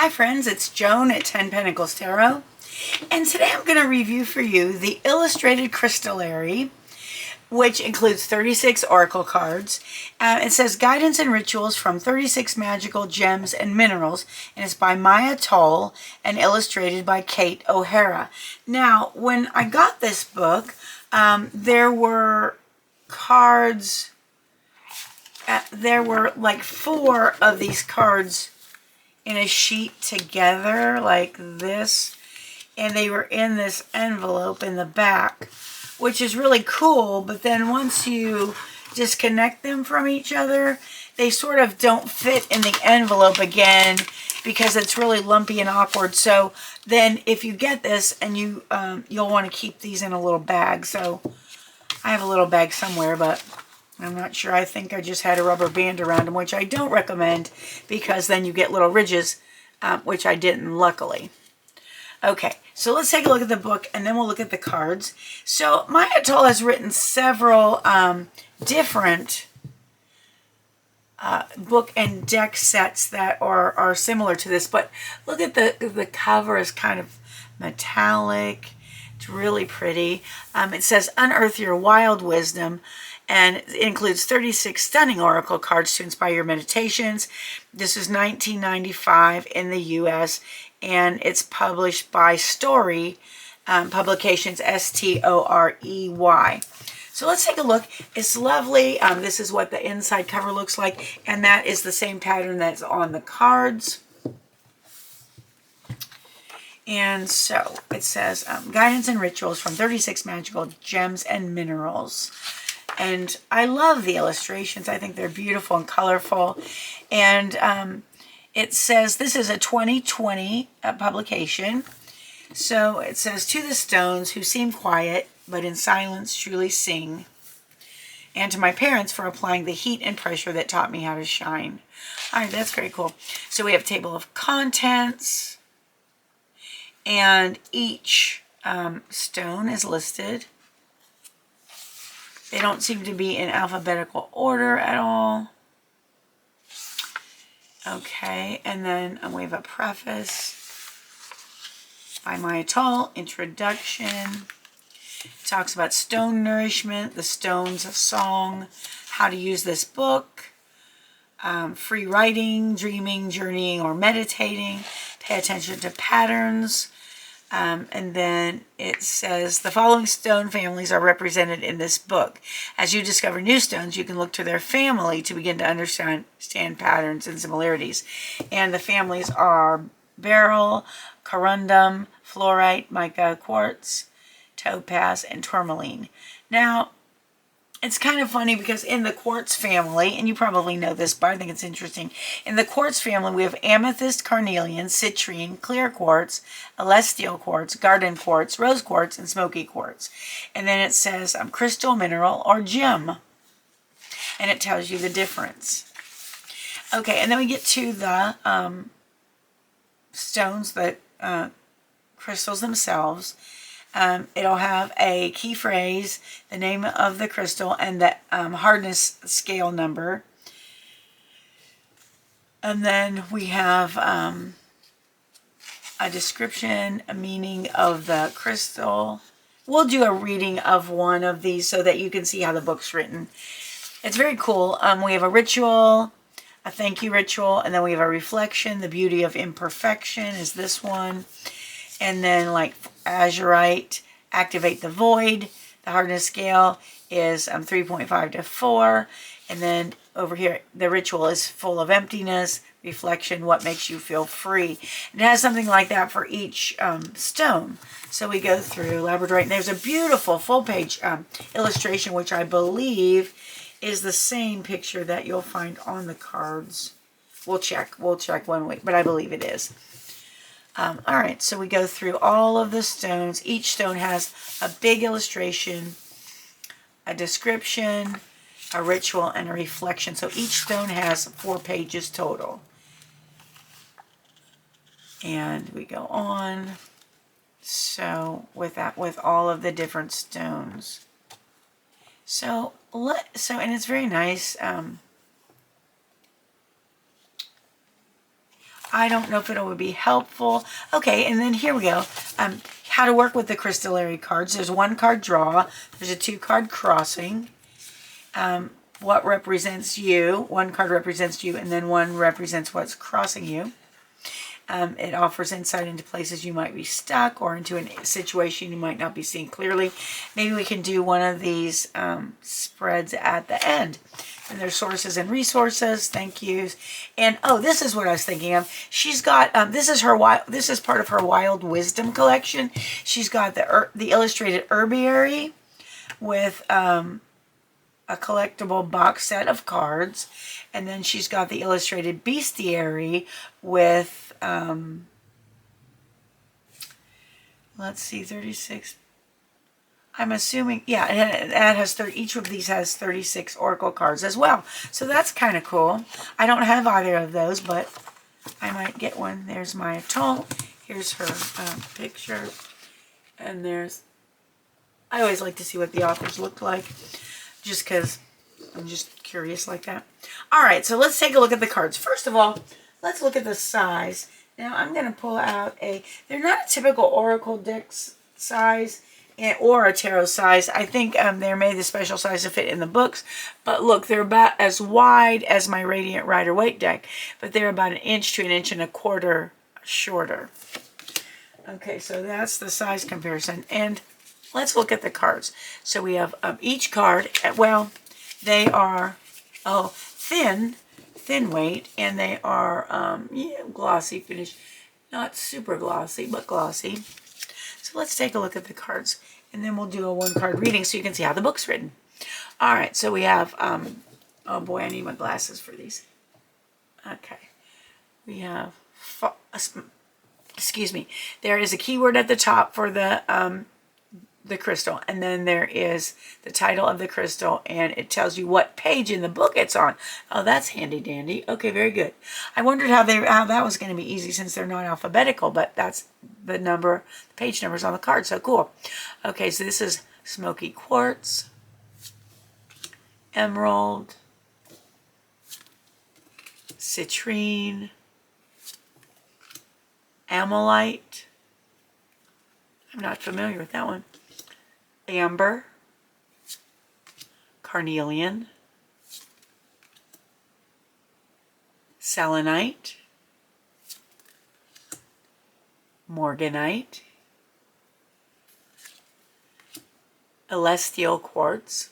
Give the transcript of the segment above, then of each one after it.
Hi friends, it's Joan at 10 Pentacles Tarot, and today I'm going to review for you the Illustrated CRYSTALLARY, which includes 36 oracle cards. It says guidance and rituals from 36 magical gems and minerals, and it's by Maia Toll and illustrated by Kate O'Hara. Now, when I got this book, there were cards, there were like 4 of these cards in a sheet together like this, and they were in this envelope in the back, which is really cool. But then once you disconnect them from each other, they sort of don't fit in the envelope again because it's really lumpy and awkward. So then if you get this, and you'll want to keep these in a little bag. So I have a little bag somewhere, but I'm not sure. I think I just had a rubber band around them, which I don't recommend because then you get little ridges, which I didn't, luckily. Okay, so let's take a look at the book, and then we'll look at the cards. So Maia Toll has written several different book and deck sets that are similar to this, but look at the cover is kind of metallic. It's really pretty. It says unearth your wild wisdom, and it includes 36 stunning oracle cards to inspire your meditations. This is $19.95 in the US, and it's published by Storey Publications, S-T-O-R-E-Y. So let's take a look. It's lovely. This is what the inside cover looks like, and that is the same pattern that's on the cards. And so it says guidance and rituals from 36 magical gems and minerals. And I love the illustrations. I think they're beautiful and colorful. And it says this is a 2020 publication. So it says, to the stones who seem quiet, but in silence truly sing. And to my parents for applying the heat and pressure that taught me how to shine. All right, that's very cool. So we have a table of contents. And each stone is listed. They don't seem to be in alphabetical order at all. Okay, and then we have a preface by Maia Toll, introduction. It talks about stone nourishment, the stones of song, how to use this book, free writing, dreaming, journeying, or meditating. Pay attention to patterns. And then it says the following stone families are represented in this book. As you discover new stones, you can look to their family to begin to understand patterns and similarities. And the families are beryl, corundum, fluorite, mica, quartz, topaz, and tourmaline. Now, it's kind of funny because in the quartz family, and you probably know this, but I think it's interesting. In the quartz family, we have amethyst, carnelian, citrine, clear quartz, celestial quartz, garden quartz, rose quartz, and smoky quartz. And then it says crystal, mineral, or gem. And it tells you the difference. Okay, and then we get to the stones, the crystals themselves. It'll have a key phrase, the name of the crystal, and the hardness scale number. And then we have a description, a meaning of the crystal. We'll do a reading of one of these so that you can see how the book's written. It's very cool. We have a ritual, a thank you ritual, and then we have a reflection. The beauty of imperfection is this one. And then like azurite, activate the void. The hardness scale is 3.5 to 4. And then over here, the ritual is full of emptiness. Reflection, what makes you feel free. And it has something like that for each stone. So we go through labradorite. And there's a beautiful full-page illustration, which I believe is the same picture that you'll find on the cards. We'll check one week, but I believe it is. All right, so we go through all of the stones. Each stone has a big illustration, a description, a ritual, and a reflection. So each stone has 4 pages total. And we go on. So with all of the different stones. So and it's very nice. I don't know if it would be helpful. Okay, and then here we go. How to work with the Crystallary cards. There's 1 card draw. There's a 2 card crossing. What represents you. 1 card represents you, and then 1 represents what's crossing you. It offers insight into places you might be stuck or into a situation you might not be seeing clearly. Maybe we can do one of these spreads at the end. And there's sources and resources, thank yous. And oh, this is what I was thinking of. She's got this is part of her Wild Wisdom collection. She's got the Illustrated Herbiary with a collectible box set of cards, and then she's got the Illustrated Bestiary with let's see, 36. I'm assuming, yeah, and it has each of these has 36 oracle cards as well. So that's kind of cool. I don't have either of those, but I might get one. There's Maia Toll. Here's her picture. And there's, I always like to see what the authors look like, just because I'm just curious like that. All right, so let's take a look at the cards. First of all, let's look at the size. Now I'm going to pull out they're not a typical oracle deck size or a tarot size. I think they're made the special size to fit in the books. But look, they're about as wide as my Radiant Rider-Waite deck, but they're about 1 inch to 1.25 inches shorter. Okay, so that's the size comparison. And let's look at the cards. So we have each card, well, they are thin weight, and they are glossy finish. Not super glossy, but glossy. So let's take a look at the cards, and then we'll do a 1 card reading so you can see how the book's written. All right, so we have, oh boy, I need my glasses for these. Okay, we have, excuse me, there is a keyword at the top for the crystal, and then there is the title of the crystal, and it tells you what page in the book it's on. Oh, that's handy dandy. Okay, very good. I wondered how that was going to be easy since they're not alphabetical, but that's the page numbers on the card. So cool. Okay, so this is smoky quartz, emerald, citrine, amylite. I'm not familiar with that one. Amber, carnelian, selenite, morganite, celestial quartz,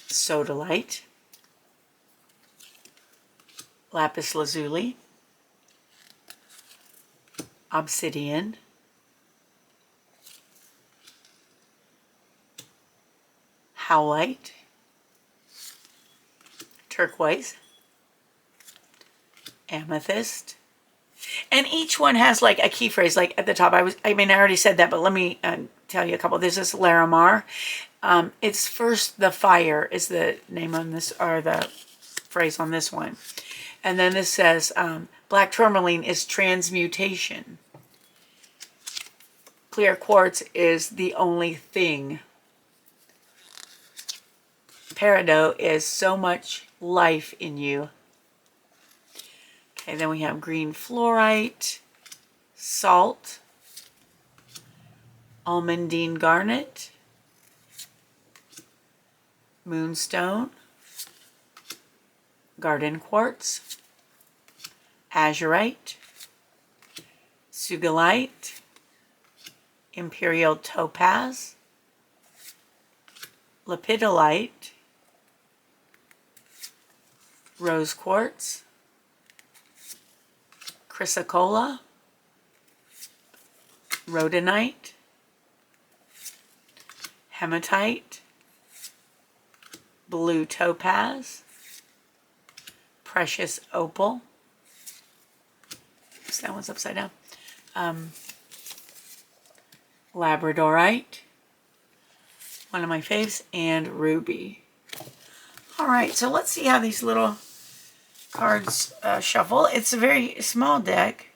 sodalite, lapis lazuli, obsidian, howlite, turquoise, amethyst, and each one has like a key phrase. Like at the top, I already said that, but let me tell you a couple. This is Larimar. It's first the fire is the name on this, or the phrase on this one, and then this says black tourmaline is transmutation. Clear quartz is the only thing. Peridot is so much life in you. Okay, then we have green fluorite, salt, almandine garnet, moonstone, garden quartz, azurite, sugilite, imperial topaz, lepidolite, rose quartz, chrysocolla, rhodonite, hematite, blue topaz, precious opal. Oops, that one's upside down. Labradorite, one of my faves, and ruby. All right, so let's see how these little cards shuffle. It's a very small deck.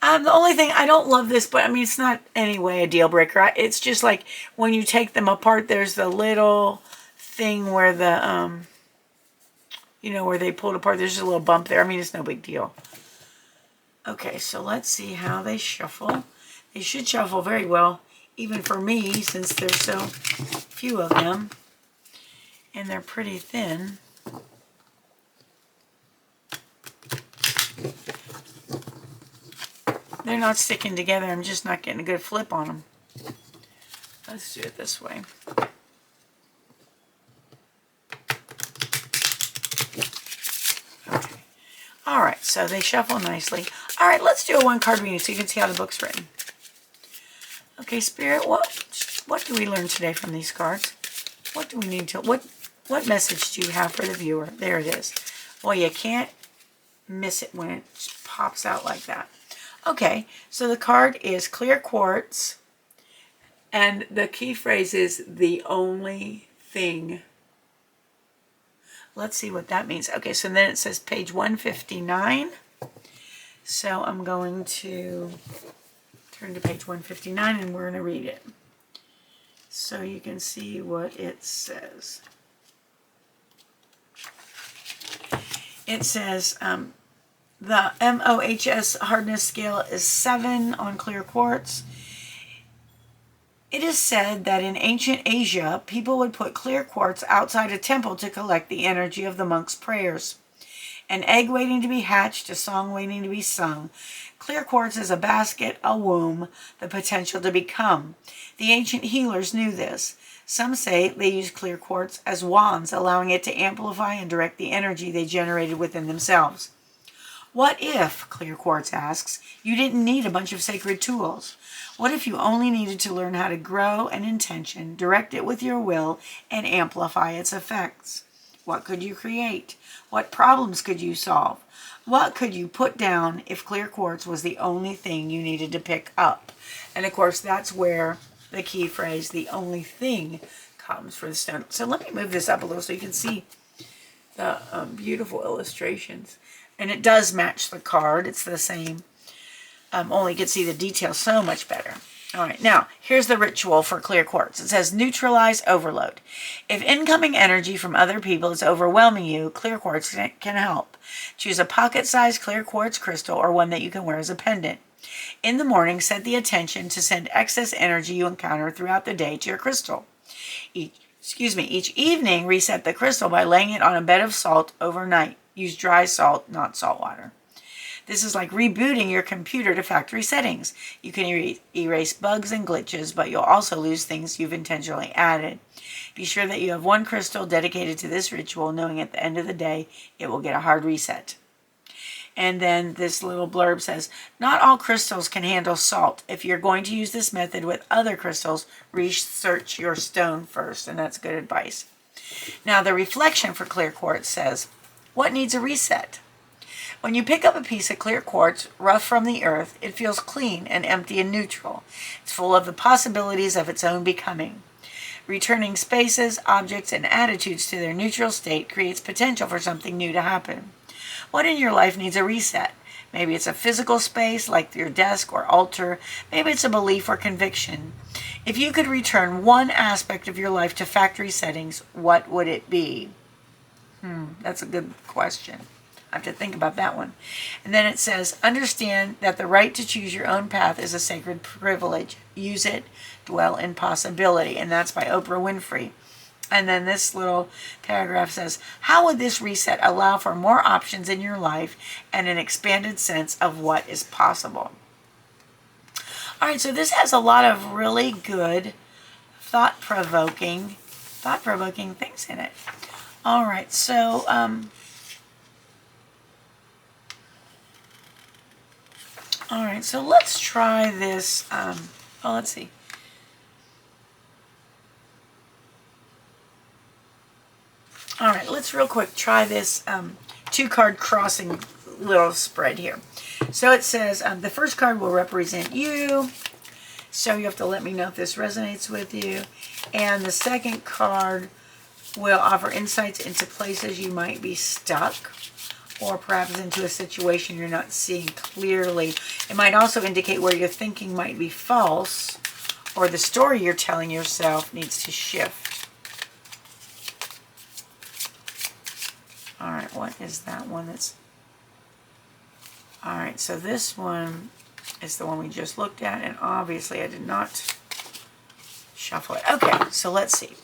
The only thing, I don't love this, but I mean, it's not anyway a deal breaker. It's just like when you take them apart, there's the little thing where the, you know, where they pulled apart. There's just a little bump there. I mean, it's no big deal. Okay, so let's see how they shuffle. They should shuffle very well, even for me, since there's so few of them. And they're pretty thin. They're not sticking together. I'm just not getting a good flip on them. Let's do it this way. Okay. All right, so they shuffle nicely. All right, let's do a one-card reading so you can see how the book's written. Okay, Spirit, what do we learn today from these cards? What do we need to... What message do you have for the viewer? There it is. Well, you can't miss it when it pops out like that. Okay, so the card is clear quartz, and the key phrase is the only thing. Let's see what that means. Okay, so then it says page 159. So I'm going to turn to page 159 and we're going to read it. So you can see what it says. It says the MOHS hardness scale is 7 on clear quartz. It is said that in ancient Asia, people would put clear quartz outside a temple to collect the energy of the monks' prayers. An egg waiting to be hatched, a song waiting to be sung. Clear quartz is a basket, a womb, the potential to become. The ancient healers knew this. Some say they used clear quartz as wands, allowing it to amplify and direct the energy they generated within themselves. What if, clear quartz asks, you didn't need a bunch of sacred tools? What if you only needed to learn how to grow an intention, direct it with your will, and amplify its effects? What could you create? What problems could you solve? What could you put down if clear quartz was the only thing you needed to pick up? And of course, that's where the key phrase, the only thing, comes for the stone. So let me move this up a little so you can see the beautiful illustrations. And it does match the card. It's the same. Only you can see the details so much better. All right, now, here's the ritual for clear quartz. It says, neutralize overload. If incoming energy from other people is overwhelming you, clear quartz can help. Choose a pocket-sized clear quartz crystal or one that you can wear as a pendant. In the morning, set the intention to send excess energy you encounter throughout the day to your crystal. Each evening, reset the crystal by laying it on a bed of salt overnight. Use dry salt, not salt water. This is like rebooting your computer to factory settings. You can erase bugs and glitches, but you'll also lose things you've intentionally added. Be sure that you have one crystal dedicated to this ritual, knowing at the end of the day, it will get a hard reset. And then this little blurb says, not all crystals can handle salt. If you're going to use this method with other crystals, research your stone first, and that's good advice. Now, the reflection for clear quartz says, what needs a reset? When you pick up a piece of clear quartz, rough from the earth, it feels clean and empty and neutral. It's full of the possibilities of its own becoming. Returning spaces, objects, and attitudes to their neutral state creates potential for something new to happen. What in your life needs a reset? Maybe it's a physical space like your desk or altar. Maybe it's a belief or conviction. If you could return one aspect of your life to factory settings, what would it be? That's a good question. I have to think about that one. And then it says, understand that the right to choose your own path is a sacred privilege. Use it, dwell in possibility. And that's by Oprah Winfrey. And then this little paragraph says, how would this reset allow for more options in your life and an expanded sense of what is possible? All right, so this has a lot of really good thought-provoking things in it. All right, so let's try this. Let's see. All right, let's real quick try this 2-card crossing little spread here. So it says the first card will represent you. So you have to let me know if this resonates with you. And the second card will offer insights into places you might be stuck, or perhaps into a situation you're not seeing clearly. It might also indicate where your thinking might be false, or the story you're telling yourself needs to shift. All right, is that one that's... All right, so this one is the one we just looked at, and obviously I did not shuffle it. Okay, so let's see.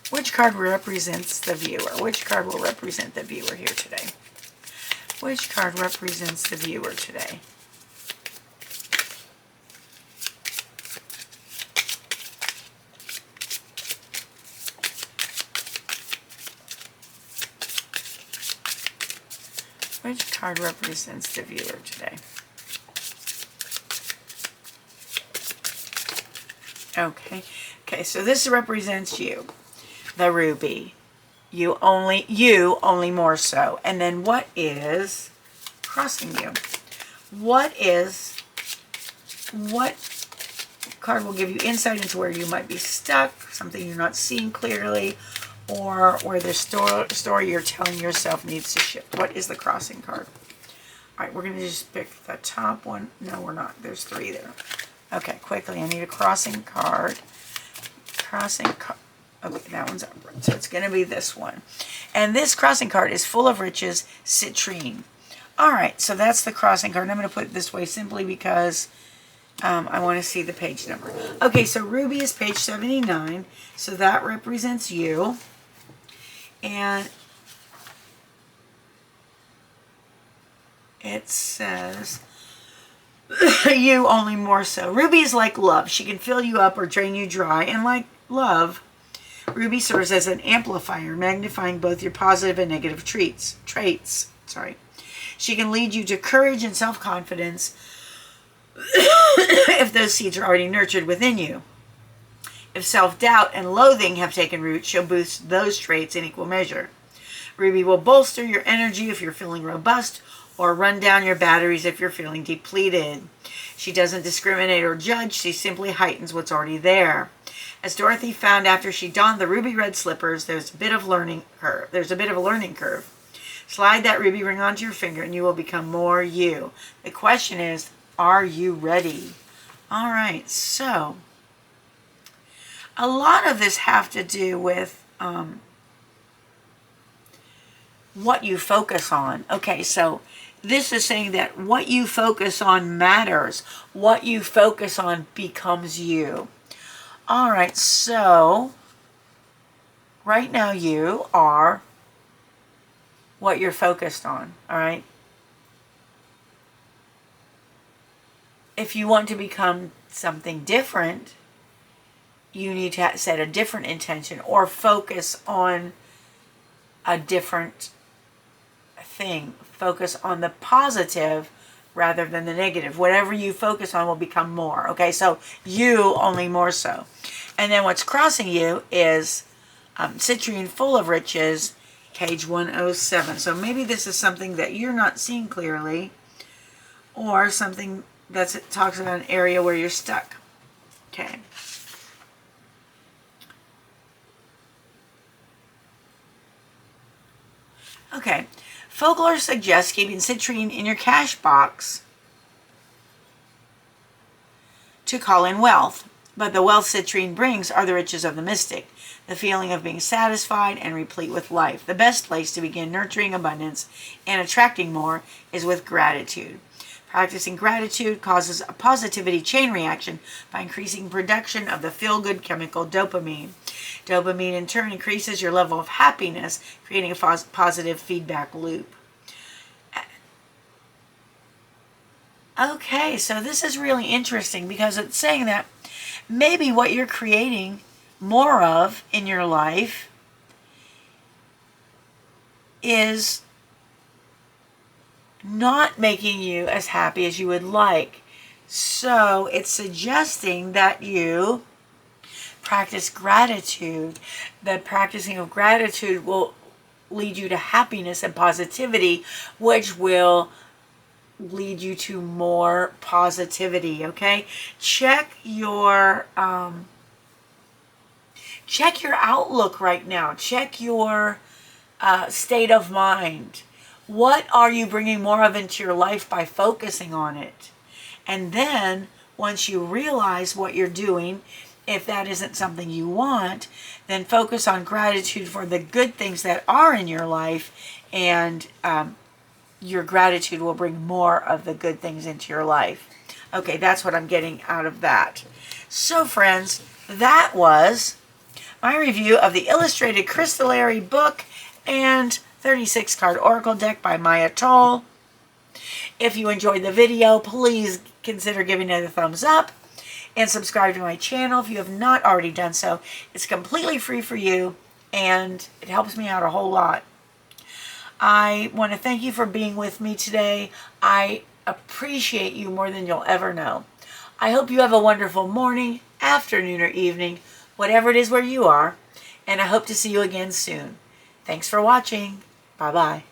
Which card represents the viewer? Which card will represent the viewer here today? Which card represents the viewer today? Which card represents the viewer today? Okay, so this represents you, the ruby. You only more so. And then what is crossing you? What card will give you insight into where you might be stuck, something you're not seeing clearly, or where the story you're telling yourself needs to shift? What is the crossing card? All right, we're going to just pick the top one. No, we're not. There's 3 there. Okay, quickly, I need a crossing card. Okay, that one's up. So it's going to be this one. And this crossing card is full of riches, citrine. All right, so that's the crossing card. And I'm going to put it this way simply because I want to see the page number. Okay, so ruby is page 79. So that represents you. And it says, you only more so. Ruby is like love. She can fill you up or drain you dry. And like love, ruby serves as an amplifier, magnifying both your positive and negative traits. She can lead you to courage and self-confidence if those seeds are already nurtured within you. If self-doubt and loathing have taken root, she'll boost those traits in equal measure. Ruby will bolster your energy if you're feeling robust, or run down your batteries if you're feeling depleted. She doesn't discriminate or judge, she simply heightens what's already there. As Dorothy found after she donned the ruby red slippers, there's a bit of a learning curve. Slide that ruby ring onto your finger and you will become more you. The question is, are you ready? All right, so a lot of this have to do with what you focus on. Okay, so this is saying that what you focus on matters. What you focus on becomes you. All right, so right now you are what you're focused on, all right? If you want to become something different, you need to set a different intention or focus on a different thing. Focus on the positive rather than the negative. Whatever you focus on will become more. Okay, so you only more so. And then what's crossing you is citrine full of riches, page 107. So maybe this is something that you're not seeing clearly, or something that talks about an area where you're stuck. Okay. Okay. Folklore suggests keeping citrine in your cash box to call in wealth, but the wealth citrine brings are the riches of the mystic, the feeling of being satisfied and replete with life. The best place to begin nurturing abundance and attracting more is with gratitude. Practicing gratitude causes a positivity chain reaction by increasing production of the feel-good chemical dopamine. Dopamine in turn increases your level of happiness, creating a positive feedback loop. Okay, so this is really interesting because it's saying that maybe what you're creating more of in your life is not making you as happy as you would like. So it's suggesting that you practice gratitude. The practicing of gratitude will lead you to happiness and positivity, which will lead you to more positivity. Okay, check your outlook right now. Check your state of mind. What are you bringing more of into your life by focusing on it? And then once you realize what you're doing if that isn't something you want, then focus on gratitude for the good things that are in your life, and your gratitude will bring more of the good things into your life. Okay, that's what I'm getting out of that. So friends, that was my review of the Illustrated Crystallary book and 36 card oracle deck by Maia Toll. If you enjoyed the video, please consider giving it a thumbs up and subscribe to my channel if you have not already done so. It's completely free for you and it helps me out a whole lot. I want to thank you for being with me today. I appreciate you more than you'll ever know. I hope you have a wonderful morning, afternoon, or evening, whatever it is where you are, and I hope to see you again soon. Thanks for watching. Bye-bye.